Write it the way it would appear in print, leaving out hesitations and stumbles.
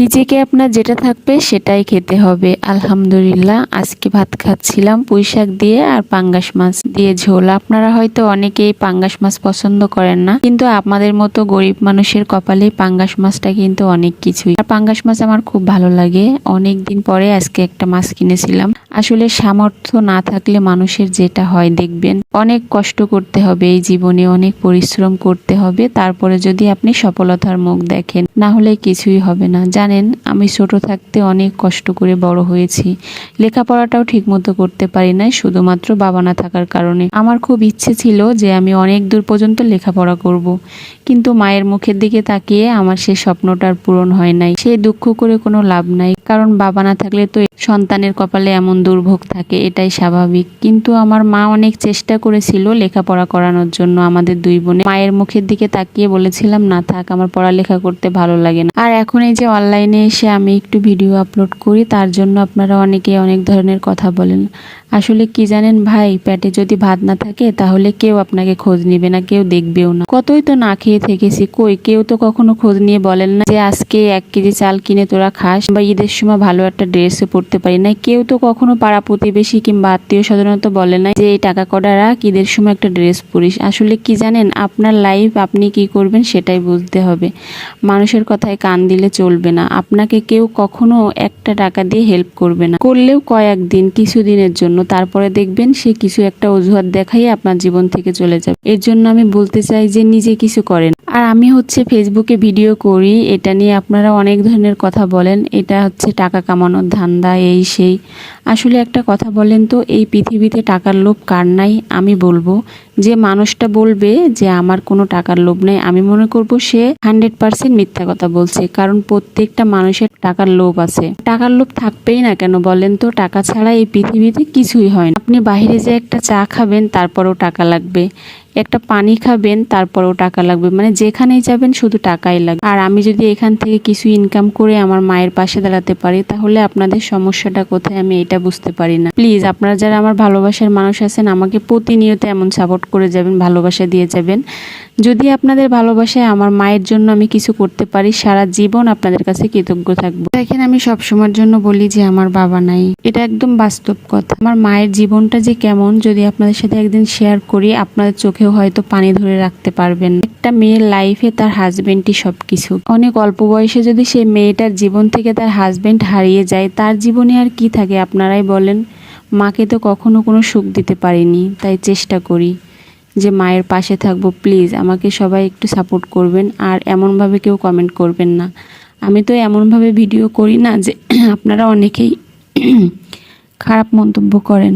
রিজিকে আপনার যেটা থাকবে সেটাই খেতে হবে। আলহামদুলিল্লাহ, আজকে ভাত খাচ্ছিলাম পুঁই শাক দিয়ে আর পাঙ্গাস মাছ দিয়ে ঝোল। আপনারা হয়তো অনেকেই পাঙ্গাস মাছ পছন্দ করেন না, কিন্তু আমাদের মতো গরিব মানুষের কপালে পাঙ্গাস মাছটা কিন্তু অনেক কিছুই। আর পাঙ্গাস মাছ আমার খুব ভালো লাগে। অনেক দিন পরে আজকে একটা মাছ কিনেছিলাম। আসলে সামর্থ্য না থাকলে মানুষের যেটা হয় দেখবেন, অনেক কষ্ট করতে হবে এই জীবনে, অনেক পরিশ্রম করতে হবে, তারপরে যদি আপনি সফলতার মুখ দেখেন, না হলে কিছুই হবে না। জানেন, আমি ছোট থাকতে অনেক কষ্ট করে বড় হয়েছি। লেখাপড়াটাও ঠিকমতো করতে পারি নাই, শুধুমাত্র বাবা না থাকার কারণে। আমার খুব ইচ্ছে ছিল যে আমি অনেক দূর পর্যন্ত লেখাপড়া করব, কিন্তু মায়ের মুখের দিকে তাকিয়ে আমার সে স্বপ্নটার পূরণ হয় নাই। সে দুঃখ করে কোনো লাভ নাই, কারণ বাবা না থাকলে তো সন্তানের কপালে এমন দুর্ভোগ থাকে, এটাই স্বাভাবিক। কিন্তু আমার মা অনেক চেষ্টা করেছিল লেখাপড়া করানোর জন্য আমাদের দুই বোনে। মায়ের মুখের দিকে তাকিয়ে বলেছিলাম, না থাক, আমার পড়ালেখা করতে ভালো লাগে না। আর এখন এই যে অনলাইনে এসে আমি একটু ভিডিও আপলোড করি, তার জন্য আপনারা অনেকে অনেক ধরনের কথা বলেন। আসলে কি জানেন ভাই, পেটে যদি ভাত না থাকে তাহলে কেউ আপনাকে খোঁজ নিবে না, কেউ দেখবেও না। কতই তো না খেয়ে থেকেছি, কই কেউ তো কখনো খোঁজ নিয়ে বলেন না যে আজকে 1 কেজি চাল কিনে তোরা খাস, বা ঈদের সময় ভালো একটা ড্রেসও পরতে পারি না। কেউ তো কখনো পাড়া প্রতিবেশী কিংবা আত্মীয় স্বজন তো বলে না যে এই টাকা কটা রাখ, ঈদের সময় একটা ড্রেস পরিস। আসলে কি জানেন, আপনার লাইফ আপনি কি করবেন সেটাই বুঝতে হবে। মানুষের কথায় কান দিলে চলবে না। আপনাকে কেউ কখনো একটা টাকা দিয়ে হেল্প করবে না, করলেও কয়েকদিন কিছুদিনের জন্য, তারপরে দেখবেন সে কিছু একটা অজুহাত দেখাই আপনার জীবন থেকে চলে যাবে। এর জন্য আমি বলতে চাই যে নিজে কিছু করেন। আর আমি হচ্ছে ফেসবুকে ভিডিও করি, এটা নিয়ে আপনারা অনেক ধরনের কথা বলেন, এটা হচ্ছে টাকা কামানোর ধান্দা, এই সেই। আসলে একটা কথা বলেন তো, এই পৃথিবীতে টাকার লোভ কার নাই? আমি বলবো যে মানুষটা বলবে যে আমার কোনো টাকার লোভ নেই, আমি মনে করব সে 100% মিথ্যা কথা বলছে। কারণ প্রত্যেকটা মানুষের টাকার লোভ আছে। টাকার লোভ থাকবেই না কেন বলেন তো? টাকা ছাড়া এই পৃথিবীতে কিছুই হয় না। আপনি বাইরে যে একটা চা খাবেন তারপরেও টাকা লাগবে, একটা পানি খাবেন তারপরেও টাকা লাগবে, মানে যেখানেই যাবেন শুধু টাকাই লাগবে। আর আমি যদি এখান থেকে কিছু ইনকাম করে আমার মায়ের পাশে দাঁড়াতে পারি, তাহলে আপনাদের সমস্যাটা কোথায় আমি এটা বুঝতে পারি না। প্লিজ আপনারা যারা আমার ভালোবাসার মানুষ আছেন, আমাকে প্রতিনিয়ত এমন সাপোর্ট করে যাবেন, ভালোবাসা দিয়ে যাবেন। যদি আপনাদের ভালোবাসায় আমার মায়ের জন্য আমি কিছু করতে পারি, সারা জীবন আপনাদের কাছে কৃতজ্ঞ থাকবো। দেখেন, আমি সবসময়ের জন্য বলি যে আমার বাবা নাই, এটা একদম বাস্তব কথা। আমার মায়ের জীবনটা যে কেমন যদি আপনাদের সাথে একদিন শেয়ার করি, আপনাদের চোখেও হয়তো পানি ধরে রাখতে পারবেন। একটা মেয়ের লাইফে তার হাজবেন্ডই সবকিছু। অনেক অল্প বয়সে যদি সেই মেয়েটার জীবন থেকে তার হাজবেন্ড হারিয়ে যায়, তার জীবনে আর কি থাকে আপনারাই বলেন? মাকে তো কখনো কোনো সুখ দিতে পারিনি, তাই চেষ্টা করি যে মায়ের পাশে থাকবো। প্লিজ আমাকে সবাই একটু সাপোর্ট করবেন, আর এমনভাবে কেউ কমেন্ট করবেন না। আমি তো এমনভাবে ভিডিও করি না যে আপনারা অনেকেই খারাপ মন্তব্য করেন।